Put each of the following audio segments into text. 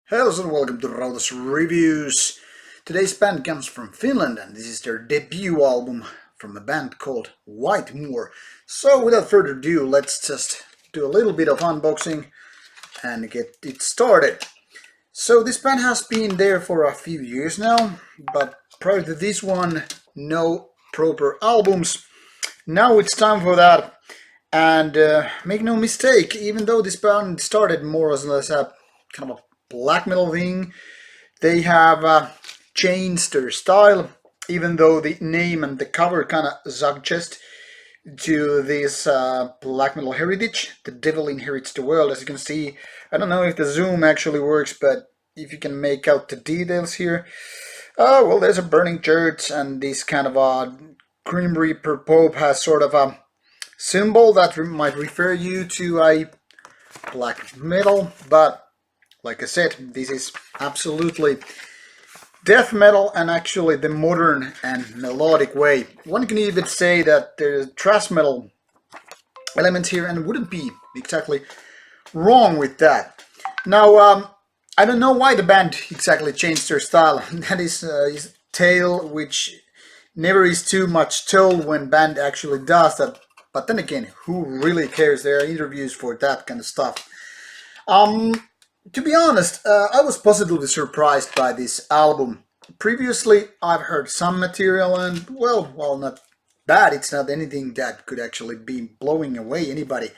Hello and welcome to Rauta's Reviews. Today's band comes from Finland and this is their debut album from a band called Whitemour. So without further ado, let's just do a little bit of unboxing and get it started. So this band has been there for a few years now, but prior to this one, no proper albums. Now it's time for that. And make no mistake, even though this band started more or less a kind of a black metal thing, they have changed their style, even though the name and the cover kind of suggest to this black metal heritage. The devil inherits the world, as you can see. I don't know if the zoom actually works, but if you can make out the details here. Well, there's a burning church, and this kind of a Grim Reaper Pope has sort of a symbol that might refer you to a black metal, but like I said, this is absolutely death metal, and actually the modern and melodic way. One can even say that there's thrash metal elements here, and wouldn't be exactly wrong with that. Now, I don't know why the band exactly changed their style. That is his tale, which never is too much told when band actually does that. But then again, who really cares? There are interviews for that kind of stuff. To be honest, I was positively surprised by this album. Previously, I've heard some material and, well, not bad. It's not anything that could actually be blowing away anybody.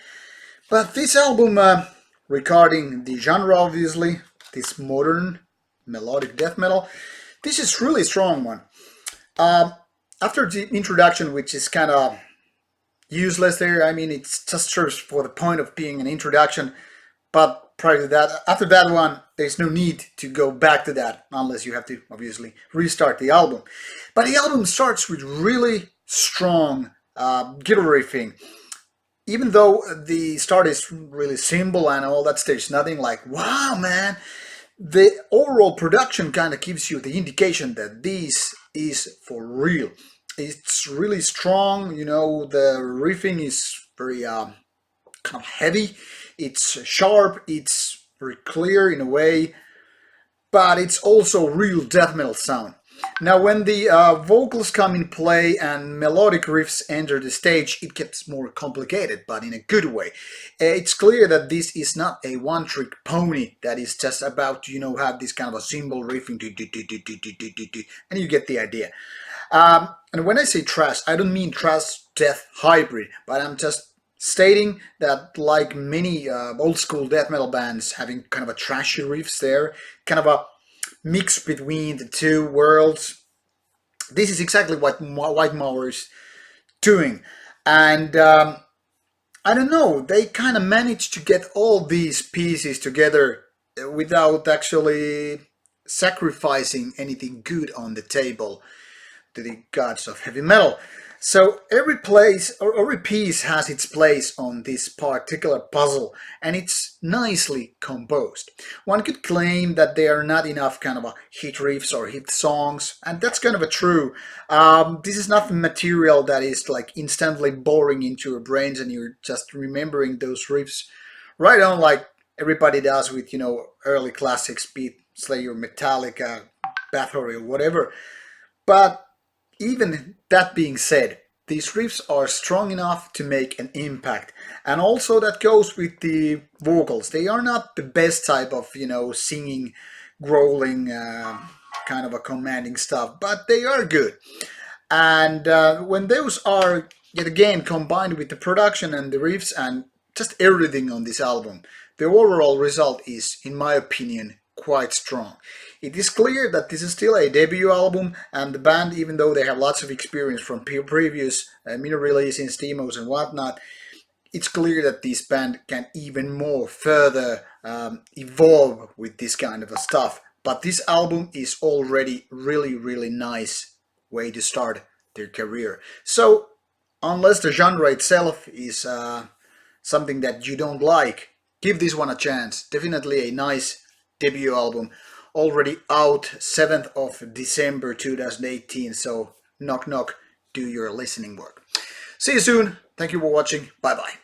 But this album, regarding the genre, obviously, this modern melodic death metal, this is really strong one. After the introduction, which is kind of useless there, I mean, it just serves for the point of being an introduction, but prior to that, after that one, there's no need to go back to that, unless you have to, obviously, restart the album. But the album starts with really strong guitar riffing. Even though the start is really simple and all that, there's nothing like, wow, man, the overall production kind of gives you the indication that this is for real. It's really strong, you know, the riffing is very kind of heavy, it's sharp, it's very clear in a way, but it's also real death metal sound. Now when the vocals come in play and melodic riffs enter the stage, it gets more complicated, but in a good way. It's clear that this is not a one-trick pony that is just about to, you know, have this kind of a simple riffing, and you get the idea. And when I say thrash, I don't mean thrash death hybrid, but I'm just stating that, like many old school death metal bands having kind of a trashy riffs there, kind of a mix between the two worlds, this is exactly what Whitemour is doing. And I don't know, they kind of managed to get all these pieces together without actually sacrificing anything good on the table to the gods of heavy metal. So every piece has its place on this particular puzzle, and it's nicely composed. One could claim that there are not enough kind of a hit riffs or hit songs, and that's kind of a true. This is not the material that is like instantly boring into your brains and you're just remembering those riffs right on, like everybody does with, you know, early classics, Beat Slayer, Metallica, Bathory, or whatever. But even that being said, these riffs are strong enough to make an impact. And also that goes with the vocals. They are not the best type of, you know, singing, growling, kind of a commanding stuff, but they are good. And when those are, yet again, combined with the production and the riffs and just everything on this album, the overall result is, in my opinion, quite strong. It is clear that this is still a debut album, and the band, even though they have lots of experience from previous mini releases, demos and whatnot, it's clear that this band can even more further evolve with this kind of stuff. But this album is already really nice way to start their career. So unless the genre itself is something that you don't like, give this one a chance. Definitely a nice debut album, already out 7th of December 2018, so knock knock, do your listening work. See you soon, thank you for watching, bye bye.